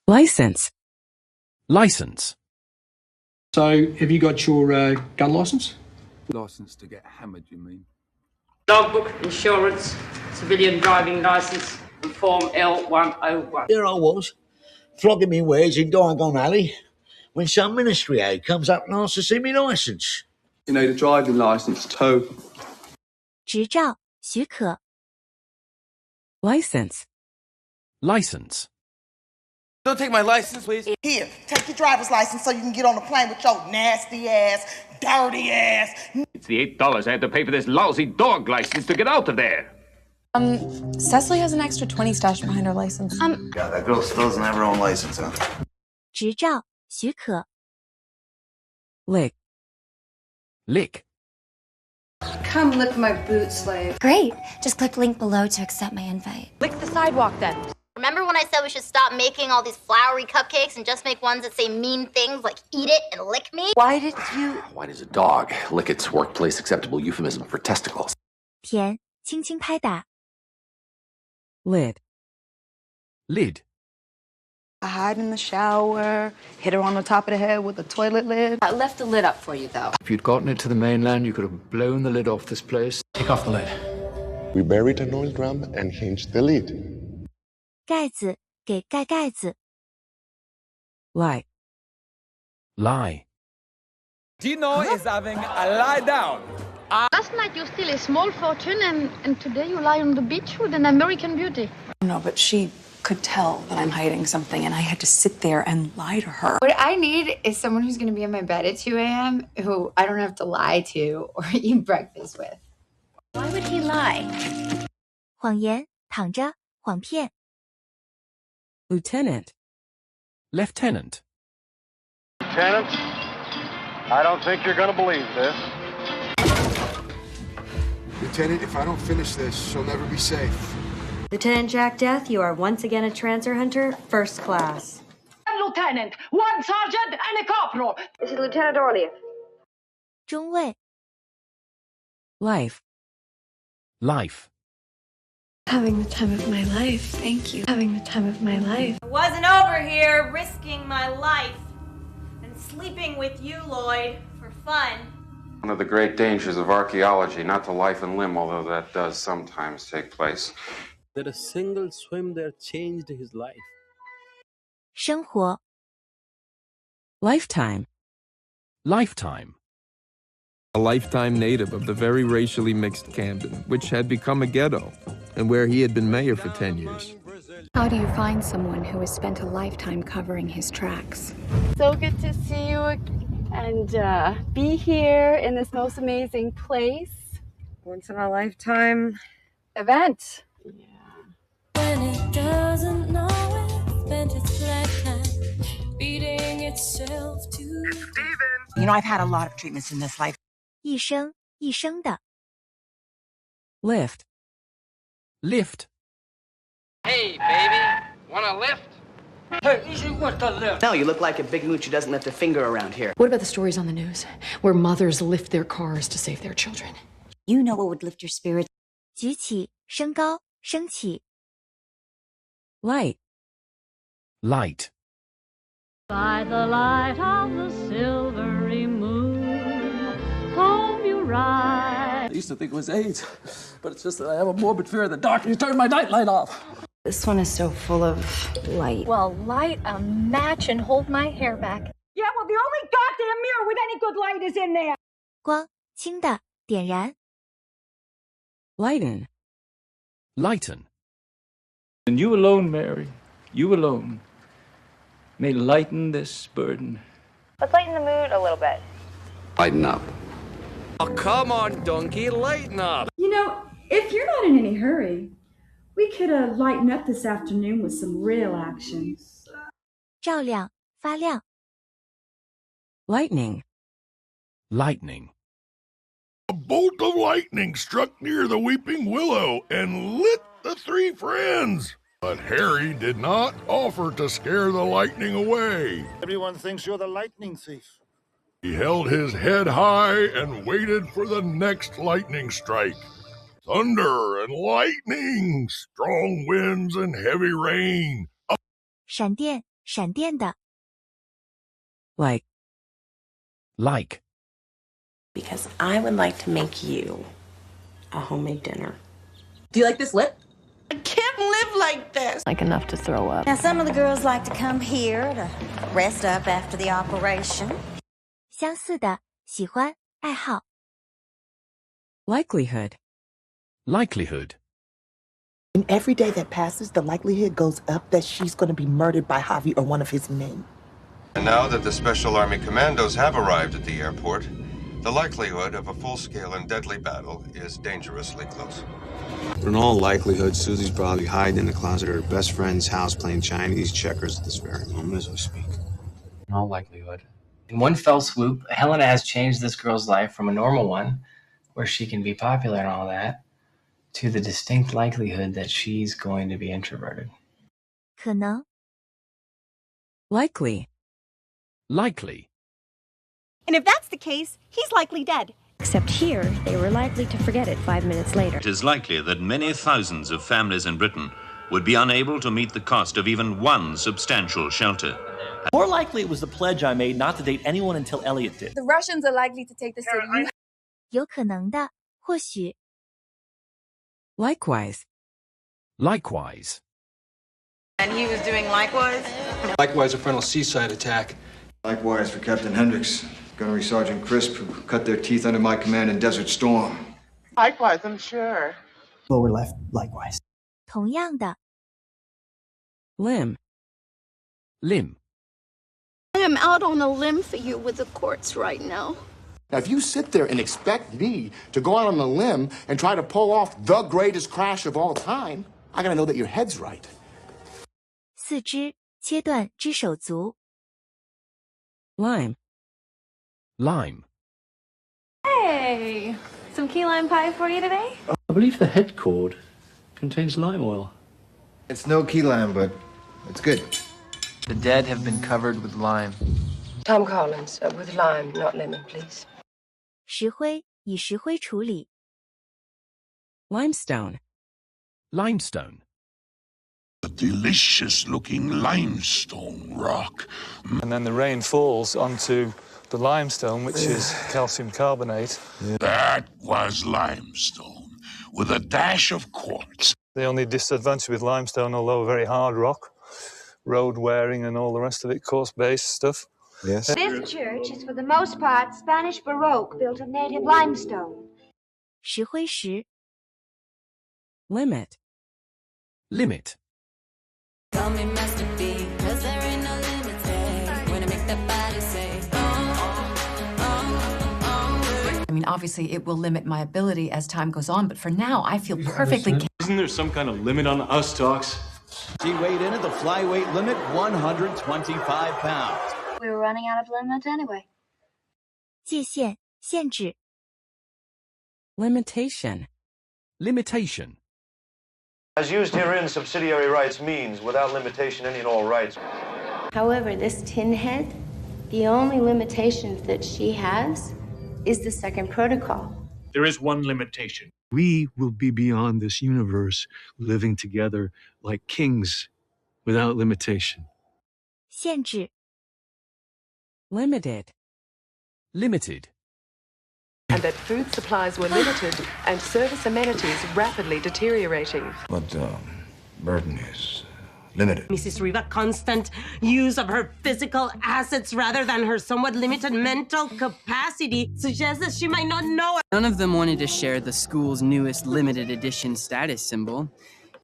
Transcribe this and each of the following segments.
License. License. So, have you got your gun license? License to get hammered, you mean? Logbook, insurance, civilian driving licence, and Form L101. There I was, flogging me wares in Diagon Alley, when some ministry aide comes up and asks to see me licence. You need a driving licence too. 执照、许可、 License. License. Don't take my license, please. Here, take your driver's license so you can get on the plane with your nasty ass, dirty ass. It's the $8 I had to pay for this lousy dog license to get out of there. Cecily has an extra 20 stashed behind her license. Yeah, that girl still doesn't have her own license, huh? 执照、许可、 Lick. Lick. Come lick my boot, slave. Great. Just click link below to accept my invite. Lick the sidewalk then. Remember when I said we should stop making all these flowery cupcakes and just make ones that say mean things like eat it and lick me? Why did you... Why does a dog lick its workplace acceptable euphemism for testicles? 甜，轻轻拍打。 Lid. Lid. I hide in the shower, hit her on the top of the head with a toilet lid. I left the lid up for you, though. If you'd gotten it to the mainland, you could have blown the lid off this place. Take off the lid. We buried an oil drum and hinged the lid. 盖子，给盖盖子。 Lie. Lie. Dino is having a lie down. Last night you stole a small fortune and today you lie on the beach with an American beauty. No, but she could tell that I'm hiding something, and I had to sit there and lie to her. What I need is someone who's going to be in my bed at 2 a.m. who I don't have to lie to or eat breakfast with. Why would he lie? 谎言，躺着，谎骗。 Lieutenant. Lieutenant. Lieutenant, I don't think you're gonna believe this. Lieutenant, if I don't finish this, she'll never be safe. Lieutenant Jack Death, you are once again a trancer hunter, first class. One lieutenant, one sergeant, and a corporal. This is Lieutenant Orlean. 中尉。 Life. Life. Having the time of my life, thank you. Having the time of my life. I wasn't over here risking my life and sleeping with you, Lloyd, for fun. One of the great dangers of archaeology, not to life and limb, although that does sometimes take place. That a single swim there changed his life. 生活。 Lifetime. Lifetime. A lifetime native of the very racially mixed Camden, which had become a ghetto, and where he had been mayor for 10 years. How do you find someone who has spent a lifetime covering his tracks? So good to see you and be here in this most amazing place. Once in a lifetime Event. When it doesn't know it, spent its lifetime beating itself to... You know, I've had a lot of treatments in this life. 一生，一生的。 Lift. Lift. Hey, baby, want a lift? Hey, easy with the lift. No, you look like a big mooch who doesn't lift a finger around here. What about the stories on the news where mothers lift their cars to save their children? You know what would lift your spirits. 举起，升高，升起。 Light. Light. By the light of the silvery moon, home you ride. I used to think it was AIDS, but it's just that I have a morbid fear of the dark and you turned my nightlight off. This one is so full of light. Well, light a match and hold my hair back. Yeah, well, the only goddamn mirror with any good light is in there. 光，轻的，点燃。 Lighten. Lighten. And you alone, Mary, you alone, may lighten this burden. Let's lighten the mood a little bit. Lighten up. Oh, come on, donkey, lighten up. You know, if you're not in any hurry, we could lighten up this afternoon with some real action. 照亮，发亮。 Lightning. Lightning. A bolt of lightning struck near the weeping willow and lit the three friends. But Harry did not offer to scare the lightning away. Everyone thinks you're the lightning thief. He held his head high and waited for the next lightning strike. Thunder and lightning, strong winds and heavy rain. 闪电，闪电的。Like. Like. Because I would like to make you a homemade dinner. Do you like this lip? I can't live like this. Like enough to throw up. Now, some of the girls like to come here to rest up after the operation. 相似的，喜欢，爱好。Likelihood. Likelihood. And every day that passes, the likelihood goes up that she's going to be murdered by Javi or one of his men. And now that the Special Army Commandos have arrived at the airport, the likelihood of a full-scale and deadly battle is dangerously close. In all likelihood, Susie's probably hiding in the closet of her best friend's house playing Chinese checkers at this very moment as we speak. In all likelihood. In one fell swoop, Helena has changed this girl's life from a normal one, where she can be popular and all that, to the distinct likelihood that she's going to be introverted. 可能。Likely. Likely. And if that's the case, he's likely dead. Except here, they were likely to forget it 5 minutes later. It is likely that many thousands of families in Britain would be unable to meet the cost of even one substantial shelter. More likely it was the pledge I made not to date anyone until Elliot did. The Russians are likely to take the city. 有可能的，或许。Likewise. Likewise. And he was doing likewise? Likewise, a frontal seaside attack. Likewise for Captain Hendricks, Gunnery Sergeant Crisp, who cut their teeth under my command in Desert Storm. Likewise, I'm sure. Lower left, likewise. 同样的。Limb. Limb. I am out on a limb for you with the courts right now. Now, if you sit there and expect me to go out on a limb and try to pull off the greatest crash of all time, I gotta know that your head's right. 四肢，切断肢手足。Lime. Lime. Hey, some key lime pie for you today? I believe the head cord contains lime oil. It's no key lime, but it's good. The dead have been covered with lime. Tom Collins, with lime, not lemon, please. 石灰，以石灰处理。Limestone. Limestone. A delicious-looking limestone rock. And then the rain falls onto the limestone, which is calcium carbonate. That was limestone, with a dash of quartz. The only disadvantage with limestone, although a very hard rock, road wearing and all the rest of it, coarse-based stuff. Yes. This church is for the most part Spanish Baroque, built of native limestone. 石灰石。Limit. Limit. Call me Master B, 'cause there ain't no limit when I make that body say, I mean, obviously, it will limit my ability as time goes on, but for now, I feel perfectly. Isn't there some kind of limit on us talks? She weighed in at the flyweight limit, 125 pounds. We were running out of limit anyway. 界限，限制。Limitation. Limitation. As used herein, subsidiary rights means without limitation any and all rights. However, this tin head, the only limitation that she has is the second protocol. There is one limitation. We will be beyond this universe, living together like kings without limitation. 限制。Limited. Limited. And that food supplies were limited and service amenities rapidly deteriorating. But burden is limited. Mrs. Riva, constant use of her physical assets rather than her somewhat limited mental capacity suggests that she might not know it. None of them wanted to share the school's newest limited edition status symbol.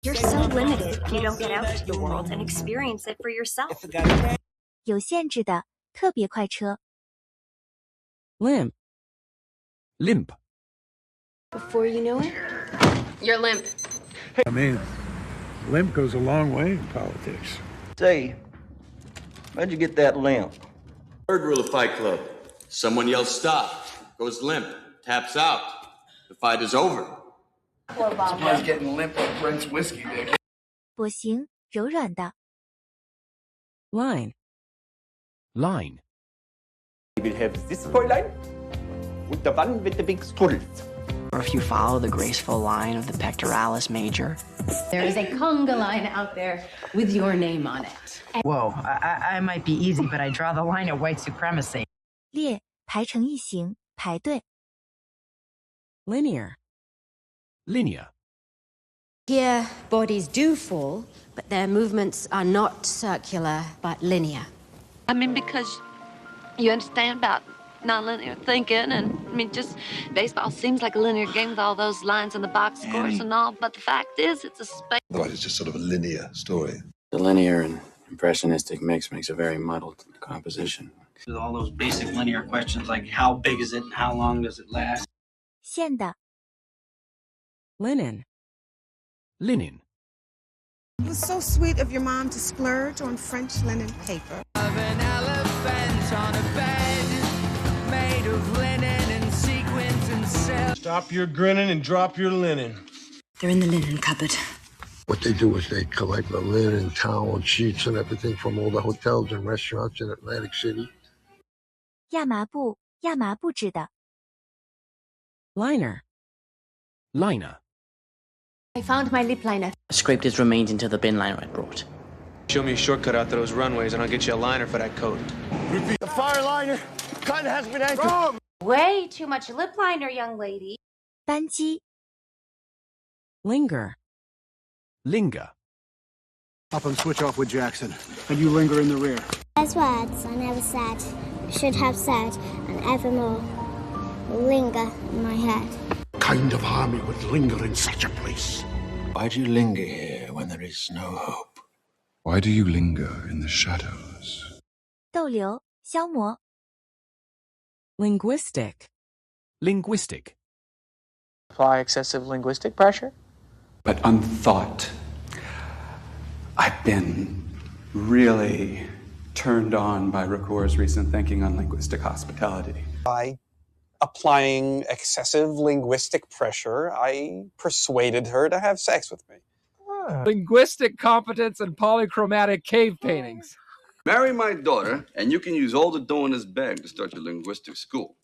You're so limited if you don't get out to the world and experience it for yourself. 有限制的，特别快车。Limp. Limp. Before you know it, you're limp. I mean, limp goes a long way in politics. Say, where'd you get that limp? Third rule of Fight Club. Someone yells stop, goes limp, taps out. The fight is over. Surprised getting limp on Brent's whiskey, Dick. 跛行，柔软的。Line. Line. We will have this toy line with the one with the big strudels. or if you follow the graceful line of the pectoralis major. There is a conga line out there with your name on it. Whoa, I might be easy, but I draw the line at white supremacy. 列，排成一行，排队。Linear. Linear. Here, bodies do fall, but their movements are not circular, but linear. I mean, because you understand about nonlinear thinking, and I mean, just baseball seems like a linear game with all those lines in the box scores and all, but the fact is, it's a space. Otherwise, it's just sort of a linear story. The linear and impressionistic mix makes a very muddled composition. With all those basic linear questions like how big is it and how long does it last? 线的。Linen. Linen. It was so sweet of your mom to splurge on French linen paper. Of an elephant on a bed made of linen and sequins and silk. Stop your grinning and drop your linen. They're in the linen cupboard. What they do is they collect the linen, towel, sheets, and everything from all the hotels and restaurants in Atlantic City. 亚麻布，亚麻布制的。Liner. Liner. I found my lip liner. I scraped his remains into the bin liner I brought. Show me a shortcut out to those runways and I'll get you a liner for that coat. The fire liner. Cotton has been anchored. Way too much lip liner, young lady. 扳机。Linger. Linger. Up and switch off with Jackson, and you linger in the rear. There's words I never said, should have said, and evermore will linger in my head. Kind of army would linger in such a place. Why do you linger here when there is no hope? Why do you linger in the shadows? 逗留，消磨。Linguistic. Linguistic. Apply excessive linguistic pressure? But unthought. I've been really turned on by Ricor's recent thinking on linguistic hospitality. By applying excessive linguistic pressure, I persuaded her to have sex with me. Linguistic competence and polychromatic cave paintings. Marry my daughter, and you can use all the dough in this bag to start your linguistic school.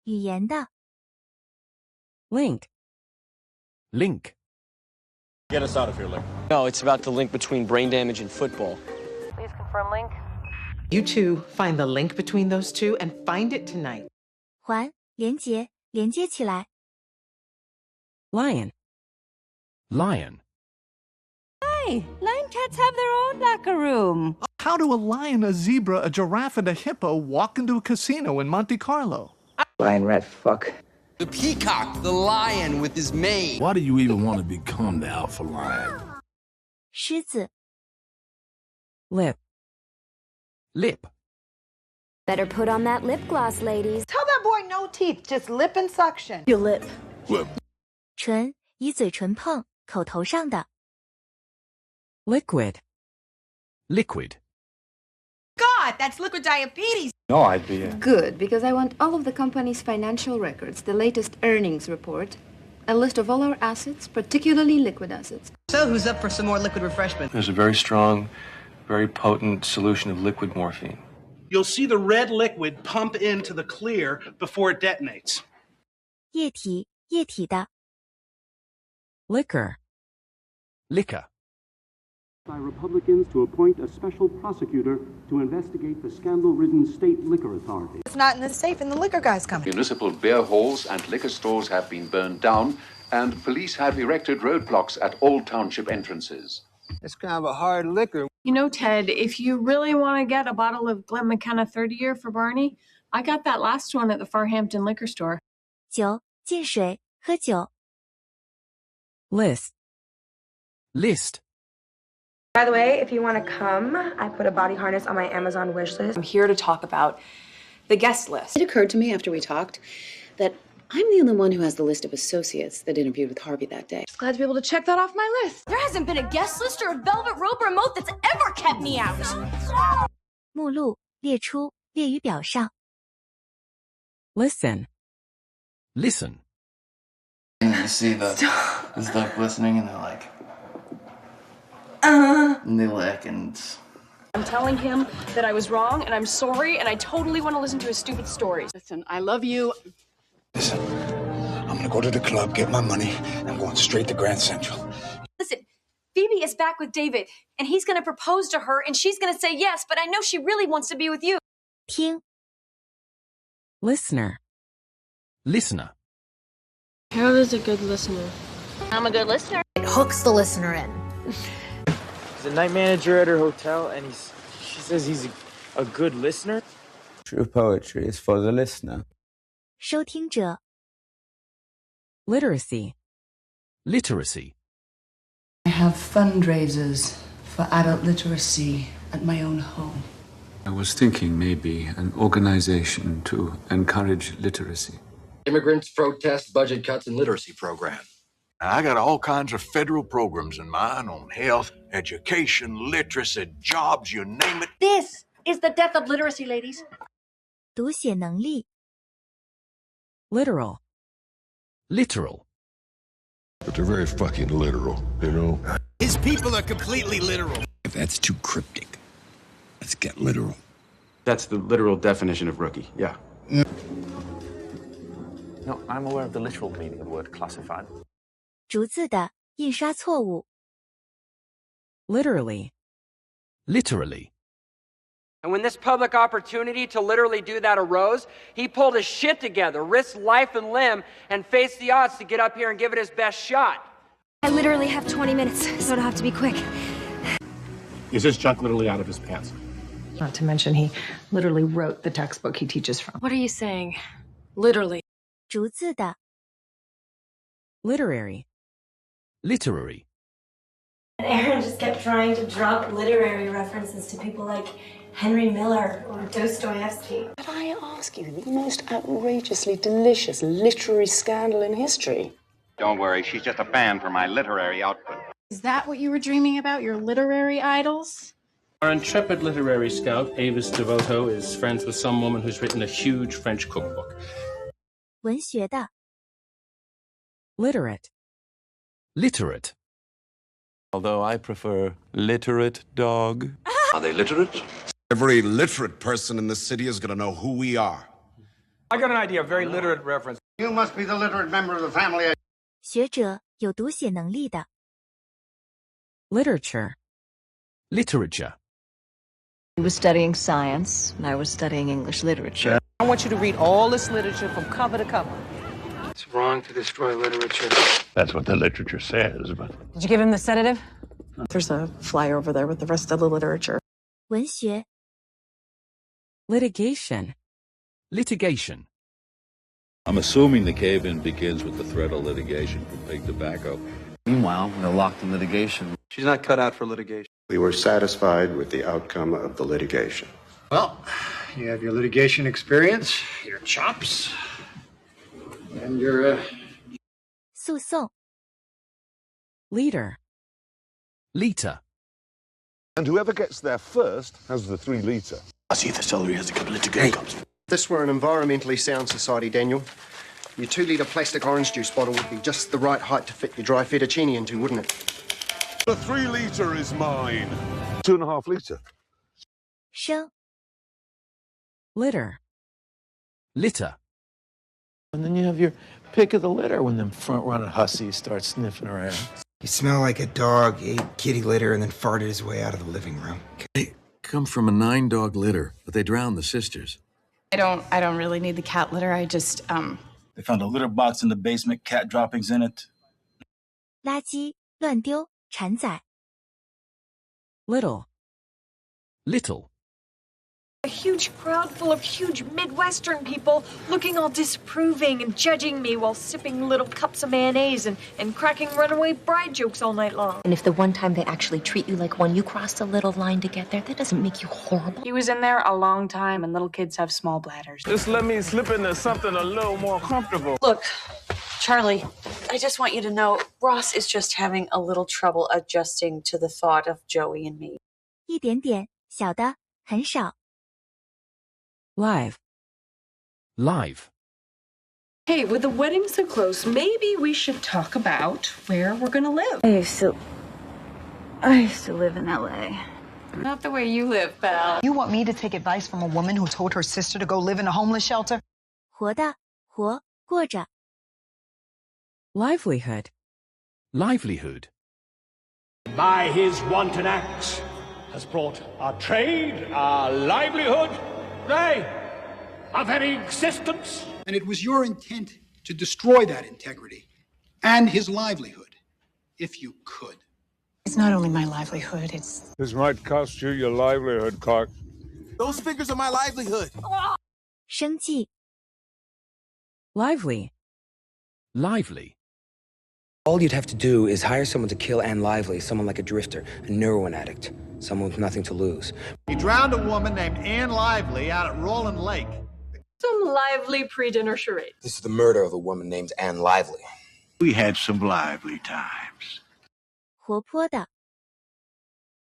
语言的。Link. Link. Get us out of here, Link. No, it's about the link between brain damage and football. Please confirm link. You two find the link between those two and find it tonight. 环，连接，连接起来。Lion. Lion. Hey, lion cats have their own locker room. How do a lion, a zebra, a giraffe, and a hippo walk into a casino in Monte Carlo? Lion rat fuck. The peacock, the lion with his mane. Why do you even want to become the alpha lion? 狮子。Lip. Lip. Better put on that lip gloss, ladies. Tell that boy no teeth, just lip and suction. Your lip. Lip. 唇，以嘴唇碰，口头上的。Liquid. Liquid. God, that's liquid diabetes. No idea. Good, because I want all of the company's financial records, the latest earnings report, a list of all our assets, particularly liquid assets. So who's up for some more liquid refreshment? There's a very strong, very potent solution of liquid morphine. You'll see the red liquid pump into the clear before it detonates. 液体，液体的。Liquor. Liquor. By Republicans to appoint a special prosecutor to investigate the scandal-ridden state liquor authority. It's not in the safe and the liquor guy's coming. Municipal beer halls and liquor stores have been burned down, and police have erected roadblocks at all township entrances. It's kind of a hard liquor. You know, Ted, if you really want to get a bottle of Glen McKenna 30-year for Barney, I got that last one at the Farhampton liquor store. 酒，进水，喝酒。List. List. By the way, if you want to come, I put a body harness on my Amazon wish list. I'm here to talk about the guest list. It occurred to me after we talked that I'm the only one who has the list of associates that interviewed with Harvey that day. Just glad to be able to check that off my list. There hasn't been a guest list or a velvet rope or a moat that's ever kept me out. 目录，列出，列于表上。Listen. Listen. You see the duck listening and they're like, and they lick and... I'm telling him that I was wrong and I'm sorry and I totally want to listen to his stupid stories. Listen, I love you. Listen, I'm I'm gonna go to the club, get my money, and I'm going straight to Grand Central. Listen, Phoebe is back with David, and he's going to propose to her, and she's going to say yes, but I know she really wants to be with you. 听 Listener. Listener. Harold is a good listener. I'm a good listener. It hooks the listener in. He's a night manager at her hotel, and she says he's a good listener. True poetry is for the listener. 收听者 Literacy. Literacy. I have fundraisers for adult literacy at my own home. I was thinking maybe an organization to encourage literacy. Immigrants protest budget cuts and literacy program. I got all kinds of federal programs in mind on health, education, literacy, jobs, you name it. This is the death of literacy, ladies. 读写能力 Literal. Literal. But they're very fucking literal, you know? His people are completely literal. If that's too cryptic, let's get literal. That's the literal definition of rookie, yeah. No, I'm aware of the literal meaning of the word classified. 逐字的印刷错误 Literally. Literally. And when this public opportunity to literally do that arose, he pulled his shit together, risked life and limb, and faced the odds to get up here and give it his best shot. I literally have 20 minutes, so it'll have to be quick. Is this junk literally out of his pants? Not to mention, he literally wrote the textbook he teaches from. What are you saying? Literally. 逐字的 Literary. Literary. Aaron just kept trying to drop literary references to people like Henry Miller or Dostoevsky. But I ask you, the most outrageously delicious literary scandal in history. Don't worry, she's just a fan for my literary output. Is that what you were dreaming about, your literary idols? Our intrepid literary scout, Avis Devoto, is friends with some woman who's written a huge French cookbook. 文学的 Literate. Literate. Although I prefer literate dog. Are they literate? Every literate person in the city is gonna know who we are. I got an idea, a very literate reference. You must be the literate member of the family. 学者有读写能力的 Literature. Literature. He was studying science, and I was studying English literature. I want you to read all this literature from cover to cover. It's wrong to destroy literature. That's what the literature says, but... Did you give him the sedative? There's a flyer over there with the rest of the literature. 文学 Litigation. Litigation. I'm assuming the cave-in begins with the threat of litigation from big tobacco. Meanwhile, they're locked in litigation. She's not cut out for litigation. We were satisfied with the outcome of the litigation. Well, you have your litigation experience, your chops, and your, 诉讼 Leader. Liter. And whoever gets there first has the 3 litre. I see the celery has a couple of to-go cups. If this were an environmentally sound society, Daniel, your 2-litre plastic orange juice bottle would be just the right height to fit your dry fettuccine into, wouldn't it? The 3 litre is mine. 2.5 litre. 生 Litter. Litter. And then you have your pick of the litter when them front-running hussies start sniffing around. You smell like a dog ate kitty litter and then farted his way out of the living room. They come from a 9-dog litter, but they drowned the sisters. I don't really need the cat litter. I just They found a litter box in the basement, cat droppings in it. 垃圾乱丢产仔 Little. Little. A huge crowd full of huge Midwestern people looking all disapproving and judging me while sipping little cups of mayonnaise and cracking runaway bride jokes all night long. And if the one time they actually treat you like one, you crossed a little line to get there, that doesn't make you horrible. he was in there a long time, and little kids have small bladders. Just let me slip into something a little more comfortable. Look, Charlie, I just want you to know Ross is just having a little trouble adjusting to the thought of Joey and me. 一点点小的很少 Live. Live. Hey, with the wedding so close, maybe we should talk about where we're gonna live. I used to live in LA. Not the way you live, pal. You want me to take advice from a woman who told her sister to go live in a homeless shelter? 活的活过着 livelihood, livelihood, By his wanton acts has brought our trade, our livelihood, nay, our very existence. And it was your intent to destroy that integrity and his livelihood, if you could. It's not only my livelihood, it's... This might cost you your livelihood, Clark. Those figures are my livelihood. 生计 lively, lively, All you'd have to do is hire someone to kill Anne Lively, someone like a drifter, a heroin addict, someone with nothing to lose. He drowned a woman named Anne Lively out at Roland Lake. Some lively pre-dinner charade. This is the murder of a woman named Anne Lively. We had some lively times. 活泼的